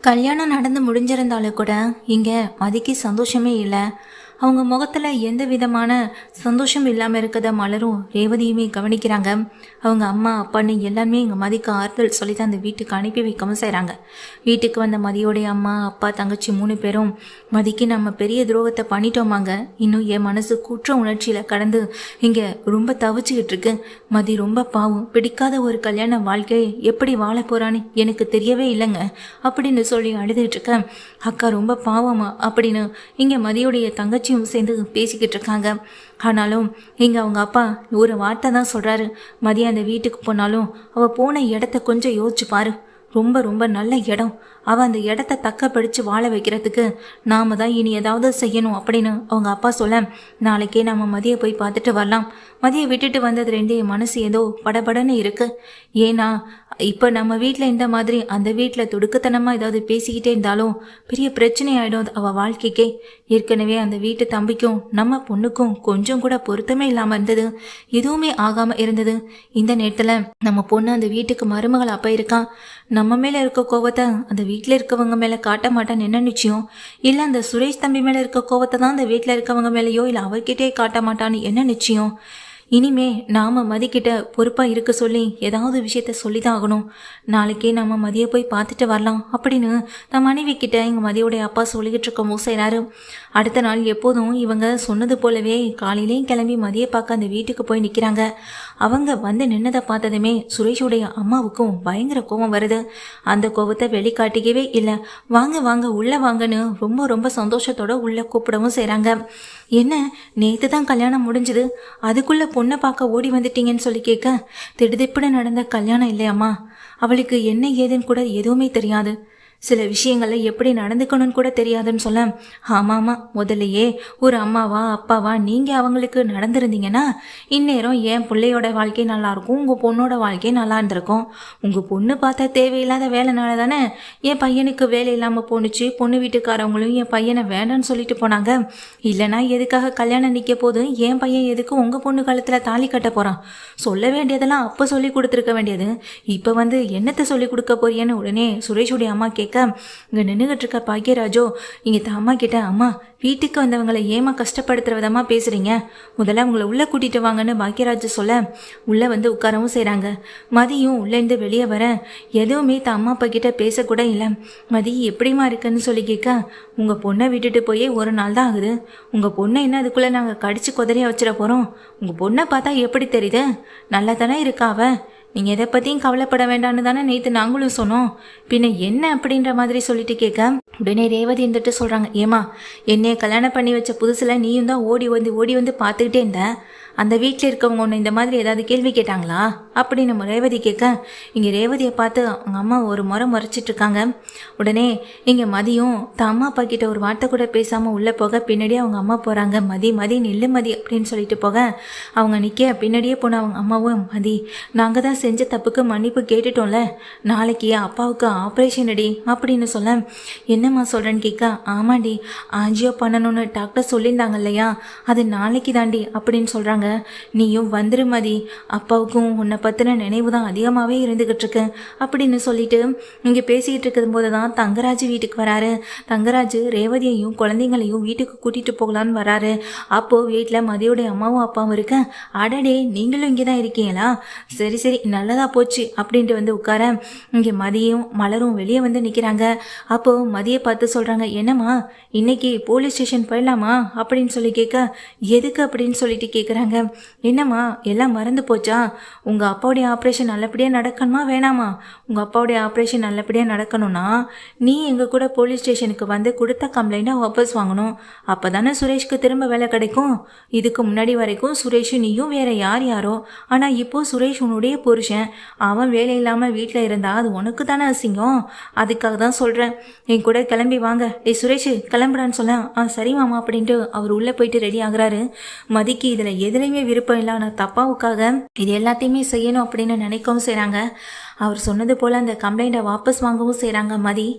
கல்யாணம் நடந்து முடிஞ்சிருந்தாலும் கூட இங்கே மதிக்கு சந்தோஷமே இல்லை. அவங்க முகத்தில் எந்த விதமான சந்தோஷம் இல்லாமல் இருக்கத மலரும் ரேவதியுமே கவனிக்கிறாங்க. அவங்க அம்மா அப்பான்னு எல்லாருமே எங்கள் மதிக்கு ஆறுதல் சொல்லி தான் அந்த வீட்டுக்கு அனுப்பி வைக்கவும் செய்கிறாங்க. வீட்டுக்கு வந்த மதியோடைய அம்மா அப்பா தங்கச்சி 3 பேரும் மதிக்கு நம்ம பெரிய துரோகத்தை பண்ணிட்டோமாங்க, இன்னும் என் மனசு குற்ற உணர்ச்சியில் கடந்து இங்கே ரொம்ப தவிச்சுக்கிட்டு இருக்கு. மதி ரொம்ப பாவம், பிடிக்காத ஒரு கல்யாண வாழ்க்கையை எப்படி வாழ போகிறான்னு எனக்கு தெரியவே இல்லைங்க அப்படின்னு சொல்லி அழுதுகிட்டு இருக்கேன். அக்கா ரொம்ப பாவமா அப்படின்னு இங்கே மதியோடைய தங்கச்சி சேர்ந்து பேசிக்கிட்டு இருக்காங்க. ஆனாலும் இங்க அவங்க அப்பா ஒரு வார்த்தை தான் சொல்றாரு, மதியம் அந்த வீட்டுக்கு போனாலும் அவ போன இடத்த கொஞ்சம் யோசிச்சு பாரு, ரொம்ப ரொம்ப நல்ல இடம். அவள் அந்த இடத்த தக்க பிடிச்சு வாழ வைக்கிறதுக்கு நாம தான் இனி ஏதாவது செய்யணும் அப்படின்னு அவங்க அப்பா சொல்ல, நாளைக்கே நம்ம மதியை போய் பார்த்துட்டு வரலாம். மதியை விட்டுட்டு வந்தது ரெண்டே மனசு ஏதோ படபடன்னு இருக்கு. ஏன்னா இப்போ நம்ம வீட்டில் இந்த மாதிரி அந்த வீட்டில் துடுக்குத்தனமாக ஏதாவது பேசிக்கிட்டே இருந்தாலும் பெரிய பிரச்சனை ஆகிடும் அவள் வாழ்க்கைக்கே. ஏற்கனவே அந்த வீட்டு தம்பிக்கும் நம்ம பொண்ணுக்கும் கொஞ்சம் கூட பொருத்தமே இல்லாமல் இருந்தது, எதுவுமே ஆகாமல் இருந்தது. இந்த நேரத்தில் நம்ம பொண்ணு அந்த வீட்டுக்கு மருமகள் அப்போ இருக்கான். நம்ம மேலே இருக்க கோவத்தை அந்த வீட்டில் இருக்கவங்க மேலே காட்ட மாட்டான்னு என்ன நிச்சயம்? இல்லை அந்த சுரேஷ் தம்பி மேலே இருக்க கோவத்தை தான் அந்த வீட்டில் இருக்கவங்க மேலேயோ இல்லை அவர்கிட்டே காட்ட மாட்டான்னு என்ன நிச்சயம்? இனிமே நாம மதிக்கிட்ட பொறுப்பாக இருக்க சொல்லி ஏதாவது விஷயத்த சொல்லி தான் ஆகணும். நாளைக்கே நம்ம மதியை போய் பார்த்துட்டு வரலாம் அப்படின்னு தன் மனைவி கிட்ட எங்கள் மதியோடைய அப்பா சொல்லிக்கிட்டு இருக்கமோ செய்கிறாரு. அடுத்த நாள் எப்போதும் இவங்க சொன்னது போலவே காலையிலேயும் கிளம்பி மதியை பார்க்க அந்த வீட்டுக்கு போய் நிற்கிறாங்க. அவங்க வந்து நின்னதை பார்த்ததுமே சுரேஷுடைய அம்மாவுக்கும் பயங்கர கோபம் வருது. அந்த கோபத்தை வெளிக்காட்டிக்கவே இல்லை. வாங்க வாங்க உள்ள வாங்கன்னு ரொம்ப ரொம்ப சந்தோஷத்தோட உள்ள கூப்பிடவும் செய்கிறாங்க. என்ன நேற்று தான் கல்யாணம் முடிஞ்சுது, அதுக்குள்ளே பொண்ணை பார்க்க ஓடி வந்துட்டீங்கன்னு சொல்லி கேட்க, திடுதிப்புன்னு நடந்த கல்யாணம் இல்லையாம்மா, அவளுக்கு என்ன ஏதுன்னு கூட எதுவுமே தெரியாது, சில விஷயங்கள்ல எப்படி நடந்துக்கணும்னு கூட தெரியாதுன்னு சொல்ல, ஆமாம்மா முதல்லையே ஒரு அம்மாவா அப்பாவா நீங்கள் அவங்களுக்கு நடந்திருந்தீங்கன்னா இந்நேரம் என் பிள்ளையோட வாழ்க்கை நல்லாயிருக்கும், உங்கள் பொண்ணோட வாழ்க்கை நல்லா இருந்திருக்கும். உங்கள் பொண்ணு பார்த்தா தேவையில்லாத வேலைனால தானே என் பையனுக்கு வேலை இல்லாமல் போணுச்சு. பொண்ணு வீட்டுக்காரவங்களும் என் பையனை வேண்டான்னு சொல்லிட்டு போனாங்க. இல்லைனா எதுக்காக கல்யாணம் நிற்க போது என் பையன் எதுக்கு உங்கள் பொண்ணு காலத்தில் தாலி கட்ட போகிறான்? சொல்ல வேண்டியதெல்லாம் அப்போ சொல்லி கொடுத்துருக்க வேண்டியது, இப்போ வந்து என்னத்தை சொல்லி கொடுக்க போறியன்னு உடனே சுரேஷுடைய அம்மா கேட்க, இங்கே நின்றுகிட்டு இருக்க பாக்கியராஜோ இங்கே அம்மா கிட்ட, அம்மா வீட்டுக்கு வந்தவங்களை ஏமா கஷ்டப்படுத்துற விதமா பேசுறீங்க, முதல்ல அவங்கள உள்ள கூட்டிட்டு வாங்கன்னு பாக்கியராஜ் சொல்ல உள்ள வந்து உட்காரவும் செய்கிறாங்க. மதியும் உள்ளேருந்து வெளியே வர எதுவுமே அம்மா அப்பா கிட்ட பேசக்கூட இல்லை. மதி எப்படிமா இருக்குன்னு சொல்லி கேட்க, உங்கள் பொண்ணை விட்டுட்டு போய் ஒரு நாள் தான் ஆகுது, உங்கள் பொண்ணை என்ன அதுக்குள்ளே நாங்கள் கடிச்சு குதறிய வச்சிட போகிறோம்? உங்கள் பொண்ணை பார்த்தா எப்படி தெரியுது, நல்லா தானே இருக்காவ, நீங்கள் எதை பற்றியும் கவலைப்பட வேண்டான்னு தானே நேற்று நாங்களும் சொன்னோம், பின்ன என்ன அப்படின்ற மாதிரி சொல்லிட்டு கேட்க, உடனே ரேவதி இருந்துட்டு சொல்கிறாங்க, ஏமா என்னைய கல்யாணம் பண்ணி வச்ச புதுசில் நீயும் தான் ஓடி வந்து பார்த்துக்கிட்டே இருந்த, அந்த வீட்டில் இருக்கவங்க ஒன்று இந்த மாதிரி ஏதாவது கேள்வி கேட்டாங்களா அப்படின்னு நம்ம ரேவதி கேட்க, இங்கே ரேவதியை பார்த்து அவங்க அம்மா ஒரு முறைச்சிட்டு இருக்காங்க. உடனே இங்கே மதியும் அம்மா அப்பா கிட்ட ஒரு வார்த்தை கூட பேசாமல் உள்ளே போக பின்னாடியே அவங்க அம்மா போகிறாங்க. மதி நில்லு மதி அப்படின்னு சொல்லிட்டு போக அவங்க நிற்க பின்னாடியே போன அவங்க அம்மாவும், மதி நாங்கள் தான் செஞ்ச தப்புக்கு மன்னிப்பு கேட்டுட்டோம்ல, நாளைக்கு அப்பாவுக்கு ஆப்ரேஷன் அடி அப்படின்னு சொல்ல, என்னம்மா சொல்கிறேன்னு கேட்க, ஆமாண்டி ஆஞ்சியோ பண்ணணும்னு டாக்டர் சொல்லியிருந்தாங்க இல்லையா, அது நாளைக்கு தாண்டி அப்படின்னு சொல்கிறாங்க. நீயும் வந்துரு மதி, அப்பாவுக்கும் உன்னை பற்றின நினைவு தான் அதிகமாகவே இருந்துக்கிட்டு இருக்கு அப்படின்னு சொல்லிட்டு இங்கே பேசிக்கிட்டு இருக்கும் போது தான் தங்கராஜ் வீட்டுக்கு வராரு. தங்கராஜ் ரேவதியையும் குழந்தைங்களையும் வீட்டுக்கு கூட்டிகிட்டு போகலான்னு வராரு. அப்போது வீட்டில் மதியோடைய அம்மாவும் அப்பாவும் இருக்க, அடடே நீங்களும் இங்கே தான் இருக்கீங்களா, சரி சரி நல்லதா போச்சு அப்படின்ட்டு வந்து உட்கார இங்கே மதியும் மலரும் வெளியே வந்து நிற்கிறாங்க. அப்போது மதியை பார்த்து சொல்கிறாங்க, என்னம்மா இன்னைக்கு போலீஸ் ஸ்டேஷன் போயிடலாமா அப்படின்னு சொல்லி கேட்க, எதுக்கு அப்படின்னு சொல்லிட்டு கேட்குறாங்க. என்னம்மா எல்லாம் மறந்து போச்சா, உங்கள் அப்பாவுடைய ஆப்ரேஷன் நல்லபடியாக நடக்கணுமா வேணாமா? உங்கள் அப்பாவுடைய ஆப்ரேஷன் நல்லபடியாக நடக்கணும்னா நீ எங்கள் கூட போலீஸ் ஸ்டேஷனுக்கு வந்து கொடுத்த கம்ப்ளைண்ட்டை வாபஸ் வாங்கணும், அப்போ தானே சுரேஷ்க்கு திரும்ப வேலை கிடைக்கும். இதுக்கு முன்னாடி வரைக்கும் சுரேஷ் நீயும் வேற யாரோ, ஆனால் இப்போது சுரேஷ் உன்னுடைய புருஷன், அவன் வேலை இல்லாமல் வீட்டில் இருந்தால் அது உனக்கு தானே அசிங்கம், அதுக்காக தான் சொல்கிறேன், என் கூட கிளம்பி வாங்க. டேய் சுரேஷ் கிளம்புறான்னு சொல்ல, சரி மாமா அப்படின்ட்டு அவர் உள்ளே போயிட்டு ரெடி ஆகுறாரு. மதிக்கு இதில் எதில் எதுலேயுமே விருப்பம் இல்லை. ஆனால் தப்பாவுக்காக இது எல்லாத்தையுமே செய்யணும் அப்படின்னு நினைக்கவும் செய்கிறாங்க. அவர் சொன்னது போல் அந்த கம்ப்ளைண்ட்டை வாபஸ் வாங்கவும் செய்கிறாங்க.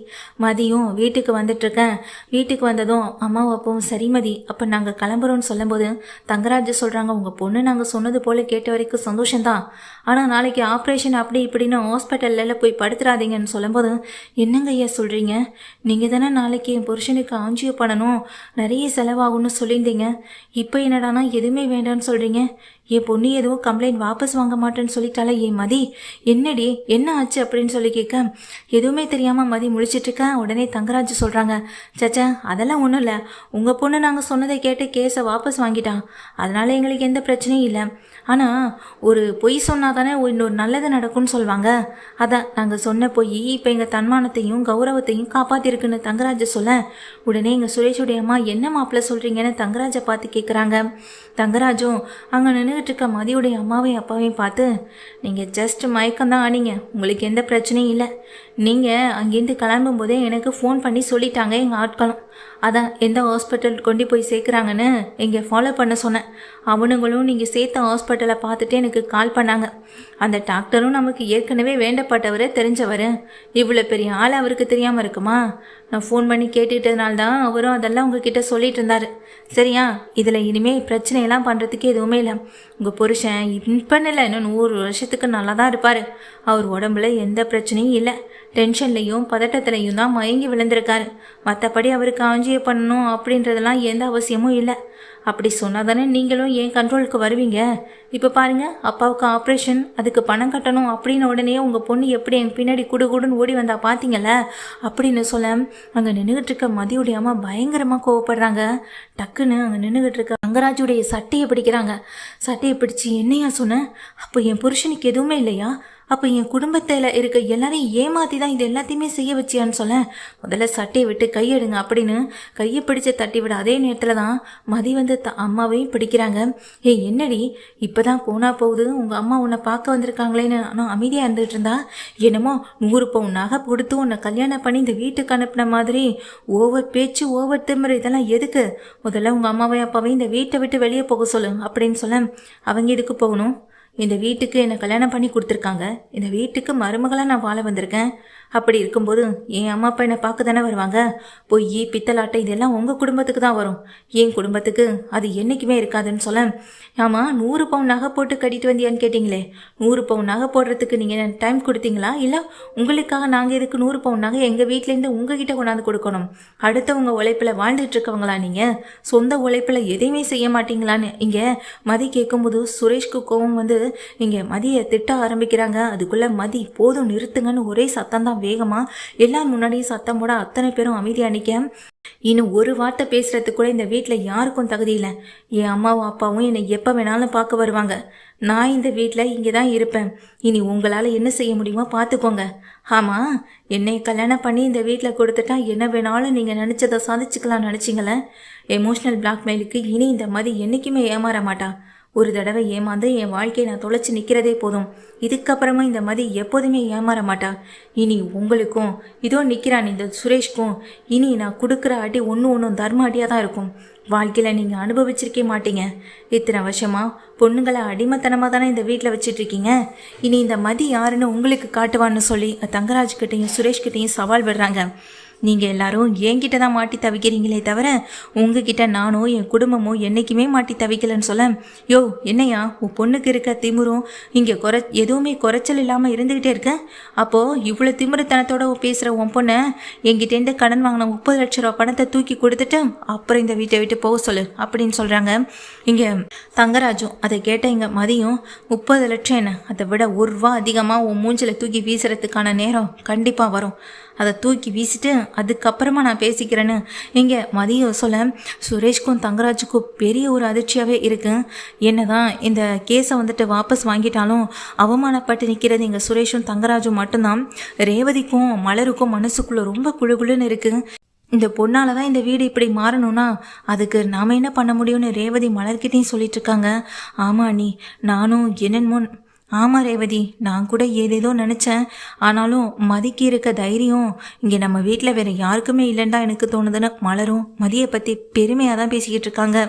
மதியும் வீட்டுக்கு வந்துட்டுருக்கேன். வீட்டுக்கு வந்ததும் அம்மாவும் அப்பாவும் சரி மதி அப்போ நாங்கள் கிளம்புறோன்னு சொல்லும்போது தங்கராஜ் சொல்கிறாங்க, உங்கள் பொண்ணு நாங்கள் சொன்னது போல் கேட்ட வரைக்கும் சந்தோஷம்தான், ஆனால் நாளைக்கு ஆப்ரேஷன் அப்படி இப்படின்னு ஹாஸ்பிட்டலில் போய் படுத்துறாதீங்கன்னு சொல்லும்போது, என்னங்க ஐயா சொல்கிறீங்க, நீங்கள் தானே நாளைக்கு என் புருஷனுக்கு ஆஞ்சியோ பண்ணணும், நிறைய செலவாகும்னு சொல்லியிருந்தீங்க, இப்போ என்னடானா எதுவுமே வேண்டான்னு சொல்கிறீங்க, என் பொண்ணு எதுவும் கம்ப்ளைண்ட் வாபஸ் வாங்க மாட்டேன்னு சொல்லிட்டாலே, ஏன் மதி என்னடி என்ன ஆச்சு அப்படின்னு சொல்லி கேட்க, எதுவுமே தெரியாமல் மதி முழிச்சிட்ருக்கேன். உடனே தங்கராஜ் சொல்கிறாங்க, சச்சா அதெல்லாம் ஒன்றும் இல்லை, உங்கள் பொண்ணு நாங்கள் சொன்னதை கேட்டு கேஸை வாபஸ் வாங்கிட்டான், அதனால் எங்களுக்கு எந்த பிரச்சனையும் இல்லை, ஆனால் ஒரு பொய் சொன்னால் தானே இன்னொரு நல்லது நடக்கும்னு சொல்லுவாங்க, அதான் நாங்கள் சொன்ன பொய் இப்போ எங்கள் தன்மானத்தையும் கௌரவத்தையும் காப்பாற்றிருக்குன்னு தங்கராஜை சொல்ல, உடனே எங்கள் சுரேஷுடைய அம்மா என்ன மாப்பிள்ளை சொல்கிறீங்கன்னு தங்கராஜை பார்த்து கேட்குறாங்க. தங்கராஜும் அங்கே நின்றுக்கிட்டு இருக்க மதியுடைய அம்மாவையும் அப்பாவையும் பார்த்து, நீங்கள் ஜஸ்ட் மயக்கம்தான் ஆனீங்க, உங்களுக்கு எந்த பிரச்சனையும் இல்லை, நீங்கள் அங்கேருந்து கிளம்பும் போதே எனக்கு ஃபோன் பண்ணி சொல்லிட்டாங்க எங்கள் ஆட்களும், அதான் எந்த ஹாஸ்பிட்டல் கொண்டு போய் சேர்க்குறாங்கன்னு இங்கே ஃபாலோ பண்ண சொன்னேன், அவனுங்களும் நீங்கள் சேர்த்த ஹாஸ்பிட்டலை பார்த்துட்டு எனக்கு கால் பண்ணாங்க, அந்த டாக்டரும் நமக்கு ஏற்கனவே வேண்டப்பட்டவரே தெரிஞ்சவர், இவ்வளோ பெரிய ஆள் அவருக்கு தெரியாமல் இருக்குமா, நான் ஃபோன் பண்ணி கேட்டுட்டதுனால தான் அவரும் அதெல்லாம் உங்ககிட்ட சொல்லிட்டு இருந்தார், சரியா, இதில் இனிமேல் பிரச்சனையெல்லாம் பண்ணுறதுக்கு எதுவுமே இல்லை, உங்கள் புருஷன் இப்பன்னு இல்லை இன்னும் 100 வருஷத்துக்கு நல்லா தான் இருப்பார், அவர் உடம்புல எந்த பிரச்சனையும் இல்லை, டென்ஷன்லையும் பதட்டத்துலையும் தான் மயங்கி விழுந்திருக்காரு, மற்றபடி அவருக்கு ஆஞ்சியை பண்ணணும் அப்படின்றதெல்லாம் எந்த அவசியமும் இல்லை, அப்படி சொன்னால் தானே நீங்களும் என் கண்ட்ரோலுக்கு வருவீங்க, இப்போ பாருங்கள் அப்பாவுக்கு ஆப்ரேஷன் அதுக்கு பணம் கட்டணும் அப்படின்னு உடனே உங்கள் பொண்ணு எப்படி என் பின்னாடி குடுன்னு ஓடி வந்தா பார்த்தீங்கள அப்படின்னு சொல்ல, அங்கே நின்றுக்கிட்டு இருக்க மதியுடைய அம்மா பயங்கரமாக கோவப்படுறாங்க. டக்குன்னு அங்கே நின்றுக்கிட்டு இருக்க தங்கராஜுடைய சட்டையை பிடிக்கிறாங்க. சட்டையை பிடிச்சி என்னையா சொன்னேன், அப்போ என் புருஷனுக்கு எதுவுமே இல்லையா, அப்போ என் குடும்பத்தில் இருக்க எல்லாரையும் ஏமாற்றி தான் இது எல்லாத்தையுமே செய்ய வச்சியான்னு சொல்ல, முதல்ல சட்டையை விட்டு கையெடுங்க அப்படின்னு கையை பிடிச்ச தட்டி விட, அதே நேரத்தில் தான் மதி வந்து அம்மாவையும் பிடிக்கிறாங்க. என்னடி இப்போ தான் போனால் போகுது, உங்கள் அம்மா உன்னை பார்க்க வந்திருக்காங்களேன்னு ஆனால் அமைதியாக இருந்துகிட்டு இருந்தா, என்னமோ 100 பவுன் நகை கொடுத்து உன்னை கல்யாணம் பண்ணி இந்த வீட்டுக்கு அனுப்பின மாதிரி ஓவர் பேச்சு ஓவர் திமிரு, இதெல்லாம் எதுக்கு, முதல்ல உங்கள் அம்மாவையும் அப்பாவையும் இந்த வீட்டை விட்டு வெளியே போக சொல்லு அப்படின்னு சொல்ல, அவங்க எதுக்கு போகணும், இந்த வீட்டுக்கு என்னை கல்யாணம் பண்ணி கொடுத்துருக்காங்க, இந்த வீட்டுக்கு மருமகளாக நான் வாழ வந்திருக்கேன், அப்படி இருக்கும்போது என் அம்மா அப்பா என்னை பார்க்க தானே வருவாங்க, பொய் பித்தலாட்டை இதெல்லாம் உங்கள் குடும்பத்துக்கு தான் வரும், என் குடும்பத்துக்கு அது என்றைக்குமே இருக்காதுன்னு சொல்ல, ஆமாம் 100 பவுன் நகை போட்டு கட்டிட்டு வந்தியான்னு கேட்டிங்களே, 100 பவுன் நகை போடுறதுக்கு நீங்கள் டைம் கொடுத்தீங்களா, இல்லை உங்களுக்காக நாங்கள் இதுக்கு 100 பவுன் நகை எங்கள் வீட்டிலேருந்து உங்ககிட்ட கொண்டாந்து கொடுக்கணும், அடுத்தவங்க உழைப்பில் வாழ்ந்துட்டு இருக்கவங்களா நீங்கள், சொந்த உழைப்பில் எதையுமே செய்ய மாட்டீங்களான்னு இங்கே மதி கேட்கும்போது சுரேஷ்க்கு கோவம் வந்து இங்கே மதியை திட்ட ஆரம்பிக்கிறாங்க. அதுக்குள்ளே மதி போதும் நிறுத்துங்கன்னு ஒரே சத்தம் தான், வேகமாக எல்லாரும் முன்னாடியும் சத்தம் போட அத்தனை பேரும் அமைதியாக நிற்க, இன்னும் ஒரு வார்த்தை பேசுறதுக்கு கூட இந்த வீட்டில் யாருக்கும் தகுதி இல்லை, என் அம்மாவும் அப்பாவும் என்னை எப்போ வேணாலும் பார்க்க வருவாங்க, நான் இந்த வீட்டில் இங்கே தான் இருப்பேன், இனி உங்களால் என்ன செய்ய முடியுமோ பார்த்துக்கோங்க, ஆமாம் என்னை கல்யாணம் பண்ணி இந்த வீட்டில் கொடுத்துட்டா என்ன வேணாலும் நீங்கள் நினச்சதை சாதிச்சுக்கலாம்னு நினச்சிங்களேன், எமோஷ்னல் பிளாக்மெயிலுக்கு இனி இந்த மதி என்றைக்குமே ஏமாற மாட்டா, ஒரு தடவை ஏமாந்து என் வாழ்க்கையை நான் தொலைச்சி நிற்கிறதே போதும், இதுக்கப்புறமா இந்த மதி எப்போதுமே ஏமாற மாட்டா, இனி உங்களுக்கும் இதோ நிற்கிறான் இந்த சுரேஷ்க்கும் இனி நான் கொடுக்குற அடி ஒன்றும் தர்ம அடியாக தான் இருக்கும், வாழ்க்கையில் நீங்கள் அனுபவிச்சிருக்கே மாட்டீங்க, இத்தனை வருஷமாக பொண்ணுங்களை அடிமைத்தனமாக தானே இந்த வீட்டில் வச்சிட்ருக்கீங்க, இனி இந்த மதி யாருன்னு உங்களுக்கு காட்டுவான்னு சொல்லி தங்கராஜ்கிட்டையும் சுரேஷ்கிட்டையும் சவால் விடுறாங்க. நீங்கள் எல்லாரும் என்கிட்ட தான் மாட்டி தவிக்கிறீங்களே தவிர உங்ககிட்ட நானோ என் குடும்பமோ என்றைக்குமே மாட்டி தவிக்கலன்னு சொல்ல, யோ என்னையா உன் பொண்ணுக்கு இருக்க திமிரும் இங்கே எதுவுமே குறைச்சல் இல்லாமல் இருந்துக்கிட்டே இருக்க, அப்போது இவ்வளோ திமிருத்தனத்தோட பேசுகிற உன் பொண்ணை என்கிட்டேருந்து கடன் வாங்கின 30 லட்ச ரூபா பணத்தை தூக்கி கொடுத்துட்டு அப்புறம் இந்த வீட்டை விட்டு போக சொல்லு அப்படின்னு சொல்கிறாங்க. இங்கே தங்கராஜும் அதை கேட்ட இங்கே மதியும் 30 லட்சம் என்ன, அதை விட 1 ரூபா அதிகமாக உன் மூஞ்சில் தூக்கி வீசுறதுக்கான நேரம் கண்டிப்பாக வரும், அதை தூக்கி வீசிட்டு அதுக்கப்புறமா நான் பேசிக்கிறேன்னு இங்கே மதியம் சொல்ல, சுரேஷ்க்கும் தங்கராஜுக்கும் பெரிய ஒரு அதிர்ச்சியாகவே இருக்கு. என்னதான் இந்த கேஸை வந்துட்டு வாபஸ் வாங்கிட்டாலும் அவமானப்பட்டு நிற்கிறது இங்கே சுரேஷும் தங்கராஜும் மட்டும்தான். ரேவதிக்கும் மலருக்கும் மனசுக்குள்ளே ரொம்ப குழுகுழுன்னு இருக்குது. இந்த பொண்ணால் தான் இந்த வீடு இப்படி மாறணும்னா அதுக்கு நாம் என்ன பண்ண முடியும்னு ரேவதி மலர்கிட்டையும் சொல்லிட்டு இருக்காங்க. ஆமாம் நீ நானும் என்னென்னமோ, ஆமாம் ரேவதி நான் கூட ஏதேதோ நினச்சேன், ஆனாலும் மதிக்கு இருக்க தைரியம் இங்கே நம்ம வீட்டில் வேறு யாருக்குமே இல்லைன்னு தான் எனக்கு தோணுதுன்னு மலரும் மதியை பற்றி பெருமையாக தான் பேசிக்கிட்டு இருக்காங்க.